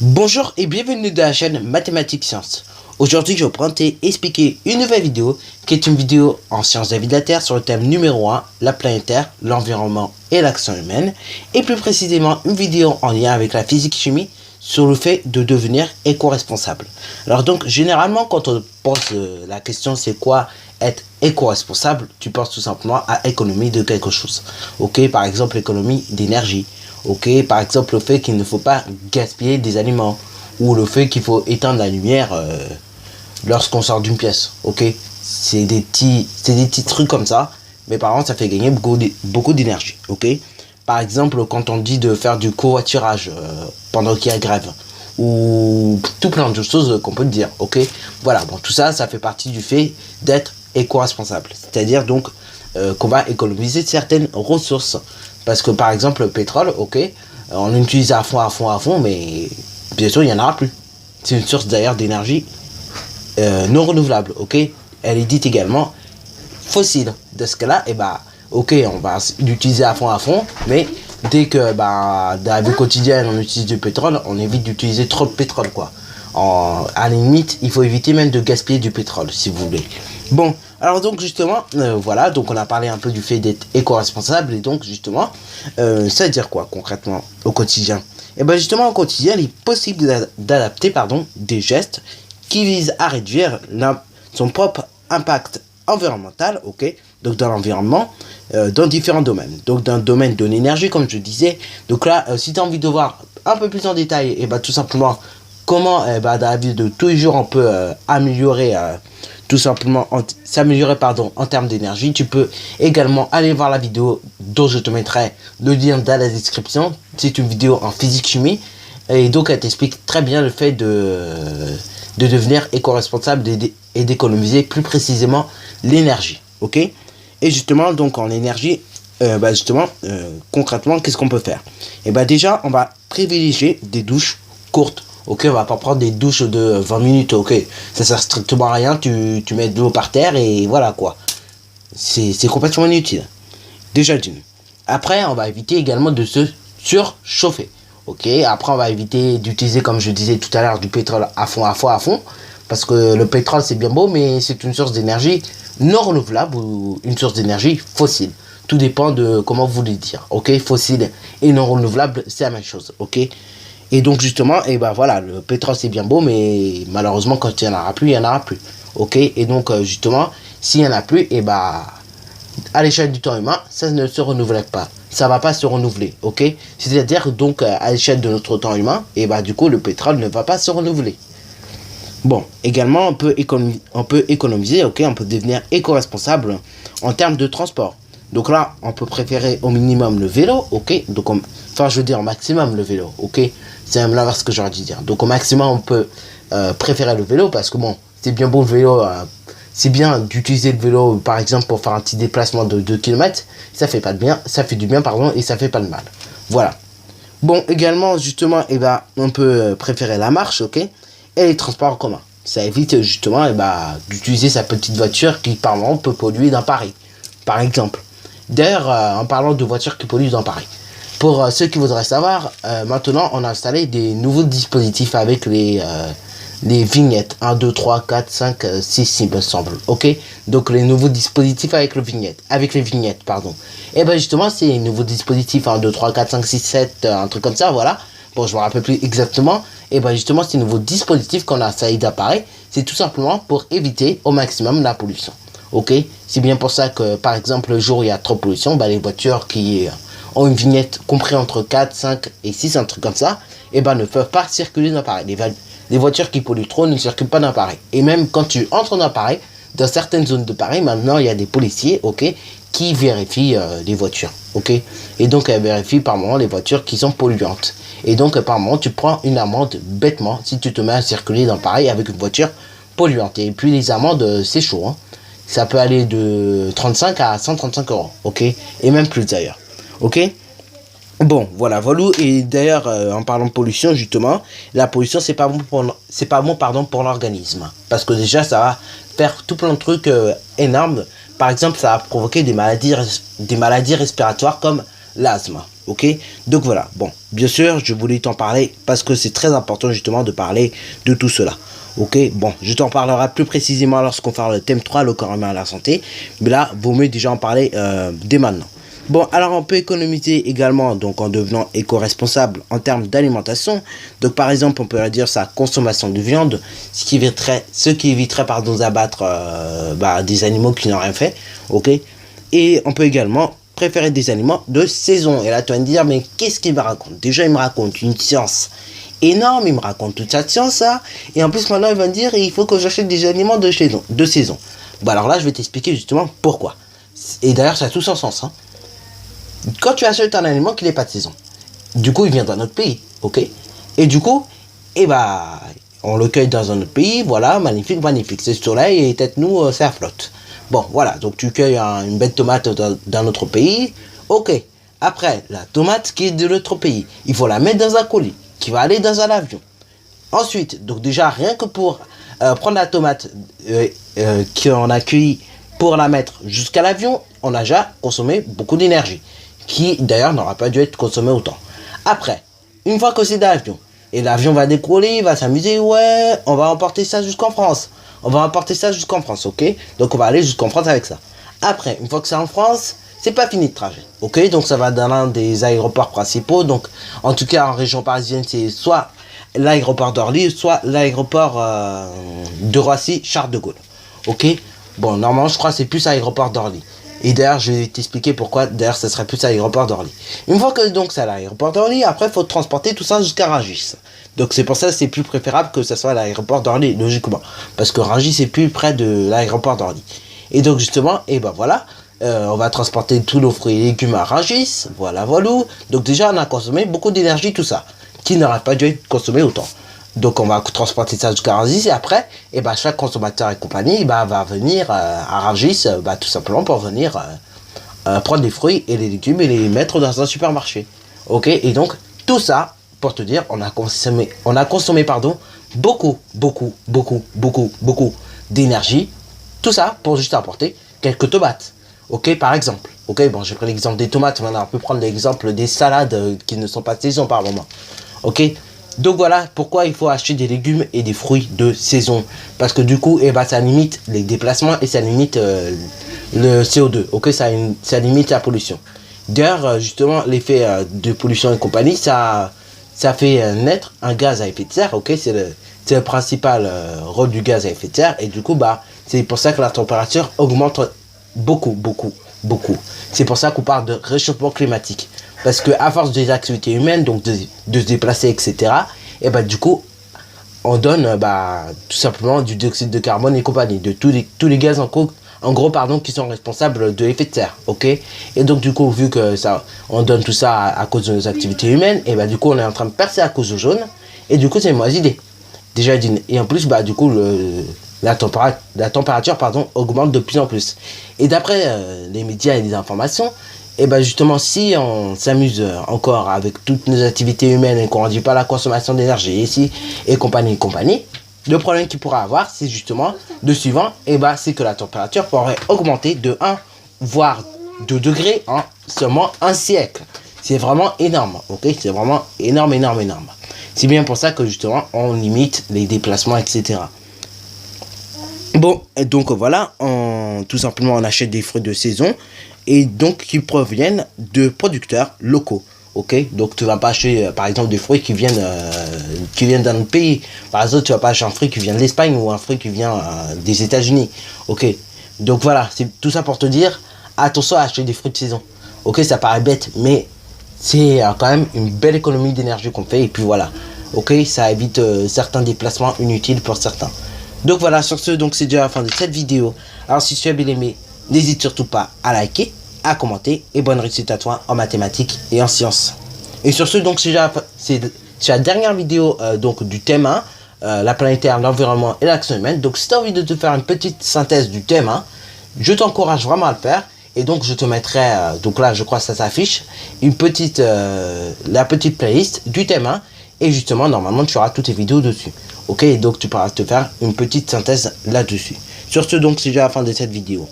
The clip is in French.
Bonjour et bienvenue dans la chaîne Mathématiques Sciences. Aujourd'hui, je vais vous présenter et expliquer une nouvelle vidéo qui est une vidéo en sciences de la vie de la Terre sur le thème numéro 1, la planète Terre, l'environnement et l'action humaine, et plus précisément une vidéo en lien avec la physique-chimie sur le fait de devenir éco-responsable. Alors donc, généralement, quand on pose la question c'est quoi être éco-responsable, tu penses tout simplement à économie de quelque chose. Ok, par exemple, économie d'énergie. Ok, par exemple, le fait qu'il ne faut pas gaspiller des aliments. Ou le fait qu'il faut éteindre la lumière lorsqu'on sort d'une pièce. Ok, c'est des petits trucs comme ça. Mais par contre, ça fait gagner beaucoup d'énergie. Ok, par exemple, quand on dit de faire du covoiturage pendant qu'il y a grève. Ou tout plein de choses qu'on peut dire. Ok, voilà, bon, tout ça, ça fait partie du fait d'être éco-responsable. C'est-à-dire donc qu'on va économiser certaines ressources. Parce que par exemple, le pétrole, ok, on l'utilise à fond, mais bien sûr, il n'y en aura plus. C'est une source d'ailleurs d'énergie non renouvelable, ok. Elle est dite également fossile. De ce cas-là, et bah, ok, on va l'utiliser à fond, mais dès que dans la vie quotidienne, on utilise du pétrole, on évite d'utiliser trop de pétrole, quoi. À la limite, il faut éviter même de gaspiller du pétrole, si vous voulez. Bon, alors donc justement, voilà, donc on a parlé un peu du fait d'être éco-responsable, et donc justement, ça veut dire quoi concrètement au quotidien? Et bien justement, au quotidien, il est possible d'adapter des gestes qui visent à réduire son propre impact environnemental, ok, donc dans l'environnement, dans différents domaines. Donc dans le domaine de l'énergie, comme je disais, donc là, si tu as envie de voir un peu plus en détail, et tout simplement, comment dans la vie de tous les jours on peut améliorer tout simplement s'améliorer en termes d'énergie. Tu peux également aller voir la vidéo dont je te mettrai le lien dans la description. C'est une vidéo en physique chimie et donc elle t'explique très bien le fait de devenir éco-responsable et d'économiser plus précisément l'énergie. Ok, et justement donc en énergie concrètement qu'est-ce qu'on peut faire? Et déjà on va privilégier des douches courtes. Ok, on va pas prendre des douches de 20 minutes, ok. Ça sert strictement à rien, tu mets de l'eau par terre et voilà quoi. C'est complètement inutile. Déjà d'une. Après, on va éviter également de se surchauffer. Ok, après on va éviter d'utiliser, comme je disais tout à l'heure, du pétrole à fond. Parce que le pétrole c'est bien beau, mais c'est une source d'énergie non renouvelable ou une source d'énergie fossile. Tout dépend de comment vous voulez dire. Ok, fossile et non renouvelable, c'est la même chose. Ok. Et donc justement, voilà, le pétrole c'est bien beau, mais malheureusement quand il n'y en aura plus, il n'y en aura plus. Ok, et donc justement, s'il n'y en a plus, à l'échelle du temps humain, ça ne se renouvelle pas. Ça va pas se renouveler, ok. C'est-à-dire donc à l'échelle de notre temps humain, du coup le pétrole ne va pas se renouveler. Bon, également on peut économiser, ok, on peut devenir éco-responsable en termes de transport. Donc là, on peut préférer au minimum le vélo, ok. Donc je veux dire au maximum le vélo, ok. C'est même l'inverse que j'aurais dû dire. Donc au maximum, on peut préférer le vélo parce que bon, c'est bien beau le vélo. C'est bien d'utiliser le vélo, par exemple, pour faire un petit déplacement de 2 km. Ça fait pas de bien, ça fait du bien, pardon, et ça fait pas de mal. Voilà. Bon, également, justement, on peut préférer la marche, ok, et les transports en commun. Ça évite justement d'utiliser sa petite voiture qui, par moment, peut polluer dans Paris, par exemple. D'ailleurs, en parlant de voitures qui polluent dans Paris, pour ceux qui voudraient savoir, maintenant on a installé des nouveaux dispositifs avec les vignettes 1, 2, 3, 4, 5, 6 il me semble. Ok, donc les nouveaux dispositifs avec les vignettes, pardon. Et justement, ces nouveaux dispositifs 1, 2, 3, 4, 5, 6, 7, un truc comme ça, voilà. Bon, je me rappelle plus exactement. Et justement, ces nouveaux dispositifs qu'on a installés d'appareils, c'est tout simplement pour éviter au maximum la pollution. Ok, c'est bien pour ça que par exemple le jour où il y a trop de pollution, les voitures qui ont une vignette compris entre 4, 5 et 6, un truc comme ça, ne peuvent pas circuler dans Paris. Les voitures qui polluent trop ne circulent pas dans Paris. Et même quand tu entres dans Paris, dans certaines zones de Paris, maintenant il y a des policiers, ok, qui vérifient les voitures, ok. Et donc elles vérifient par moment les voitures qui sont polluantes. Et donc par moment tu prends une amende bêtement si tu te mets à circuler dans Paris avec une voiture polluante. Et puis les amendes, c'est chaud, hein. Ça peut aller de 35 à 135 euros, ok. Et même plus d'ailleurs. Ok, bon voilà. Et d'ailleurs en parlant de pollution, justement, la pollution c'est pas bon pour l'organisme, parce que déjà ça va faire tout plein de trucs énormes. Par exemple, ça va provoquer des maladies respiratoires comme l'asthme. Ok, donc voilà, bon, bien sûr, je voulais t'en parler parce que c'est très important justement de parler de tout cela. Ok, bon, je t'en parlerai plus précisément lorsqu'on fera le thème 3, le corps humain à la santé. Mais là, vaut mieux déjà en parler dès maintenant. Bon, alors on peut économiser également donc en devenant éco-responsable en termes d'alimentation. Donc par exemple, on peut dire sa consommation de viande, ce qui éviterait d'abattre des animaux qui n'ont rien fait. Ok, et on peut également préférer des aliments de saison. Et là, tu vas me dire, mais qu'est-ce qu'il me raconte? Déjà, il me raconte une science énorme, il me raconte toute cette science là, et en plus maintenant il va me dire il faut que j'achète des aliments de saison. Bon alors là je vais t'expliquer justement pourquoi. Et d'ailleurs ça a tout son sens. Hein. Quand tu achètes un aliment qui n'est pas de saison, du coup il vient d'un autre pays, ok. Et du coup, on le cueille dans un autre pays, voilà, magnifique, magnifique. C'est le soleil et peut-être nous ça flotte. Bon voilà, donc tu cueilles une belle tomate d'un autre pays, ok. Après la tomate qui est de l'autre pays, il faut la mettre dans un colis qui va aller dans un avion. Ensuite, donc déjà rien que pour prendre la tomate qu'on a cueillie pour la mettre jusqu'à l'avion, on a déjà consommé beaucoup d'énergie, qui d'ailleurs n'aura pas dû être consommée autant. Après, une fois que c'est dans l'avion, et l'avion va décoller, il va s'amuser, ouais, on va emporter ça jusqu'en France. On va emporter ça jusqu'en France, ok. Donc on va aller jusqu'en France avec ça. Après, une fois que c'est en France, c'est pas fini de trajet, ok. Donc ça va dans l'un des aéroports principaux. Donc en tout cas en région parisienne, c'est soit l'aéroport d'Orly, soit l'aéroport de Roissy Charles de Gaulle, ok. Bon, normalement je crois que c'est plus l'aéroport d'Orly. Et d'ailleurs je vais t'expliquer pourquoi. D'ailleurs ce serait plus l'aéroport d'Orly. Une fois que donc c'est à l'aéroport d'Orly, après il faut transporter tout ça jusqu'à Rungis. Donc c'est pour ça que c'est plus préférable que ce soit à l'aéroport d'Orly, logiquement, parce que Rungis c'est plus près de l'aéroport d'Orly. Et donc justement, et ben voilà. On va transporter tous nos fruits et légumes à Rungis, voilà. Donc déjà on a consommé beaucoup d'énergie, tout ça, qui n'aurait pas dû être consommé autant. Donc on va transporter ça jusqu'à Rungis et après, chaque consommateur et compagnie va venir à Rungis, tout simplement pour venir prendre les fruits et les légumes et les mettre dans un supermarché. Ok, et donc tout ça, pour te dire, on a consommé beaucoup d'énergie, tout ça pour juste apporter quelques tomates. Ok, par exemple. Ok, bon, j'ai pris l'exemple des tomates, maintenant on peut prendre l'exemple des salades qui ne sont pas de saison par moment. Ok, donc voilà pourquoi il faut acheter des légumes et des fruits de saison. Parce que du coup, ça limite les déplacements et ça limite le CO2. Ok, ça limite la pollution. D'ailleurs, justement, l'effet de pollution et compagnie, ça fait naître un gaz à effet de serre. Ok, c'est le principal rôle du gaz à effet de serre. Et du coup, c'est pour ça que la température augmente beaucoup. C'est pour ça qu'on parle de réchauffement climatique. Parce que à force des activités humaines, donc de se déplacer, etc., du coup, on donne tout simplement du dioxyde de carbone et compagnie, de tous les gaz en gros, qui sont responsables de l'effet de serre, ok. Et donc du coup, vu que on donne tout ça à cause de nos activités humaines, du coup, on est en train de percer à cause de jaune, et du coup, c'est une mauvaise idée. Déjà, et en plus, du coup, la température augmente de plus en plus. Et d'après les médias et les informations, justement, si on s'amuse encore avec toutes nos activités humaines et qu'on ne réduit pas la consommation d'énergie ici et compagnie, le problème qu'il pourra avoir, c'est justement de suivant, c'est que la température pourrait augmenter de 1 voire 2 degrés en seulement un siècle. C'est vraiment énorme, ok. C'est vraiment énorme. C'est bien pour ça que justement on limite les déplacements, etc. Bon, donc voilà, tout simplement on achète des fruits de saison et donc qui proviennent de producteurs locaux. Ok, donc tu vas pas acheter par exemple des fruits qui viennent d'un autre pays. Par exemple, tu vas pas acheter un fruit qui vient de l'Espagne ou un fruit qui vient des États-Unis. Ok, donc voilà, c'est tout ça pour te dire attention à acheter des fruits de saison. Ok, ça paraît bête, mais c'est quand même une belle économie d'énergie qu'on fait. Et puis voilà, ok, ça évite certains déplacements inutiles pour certains. Donc voilà, sur ce, donc c'est déjà la fin de cette vidéo. Alors si tu as bien aimé, n'hésite surtout pas à liker, à commenter et bonne réussite à toi en mathématiques et en sciences. Et sur ce, donc c'est la dernière vidéo donc du thème 1, la planétaire, l'environnement et l'action humaine. Donc si tu as envie de te faire une petite synthèse du thème 1, je t'encourage vraiment à le faire. Et donc je te mettrai, donc là je crois que ça s'affiche, la petite playlist du thème 1. Et justement, normalement, tu auras toutes tes vidéos dessus. Ok, donc tu pourras te faire une petite synthèse là-dessus. Sur ce, donc, c'est déjà la fin de cette vidéo.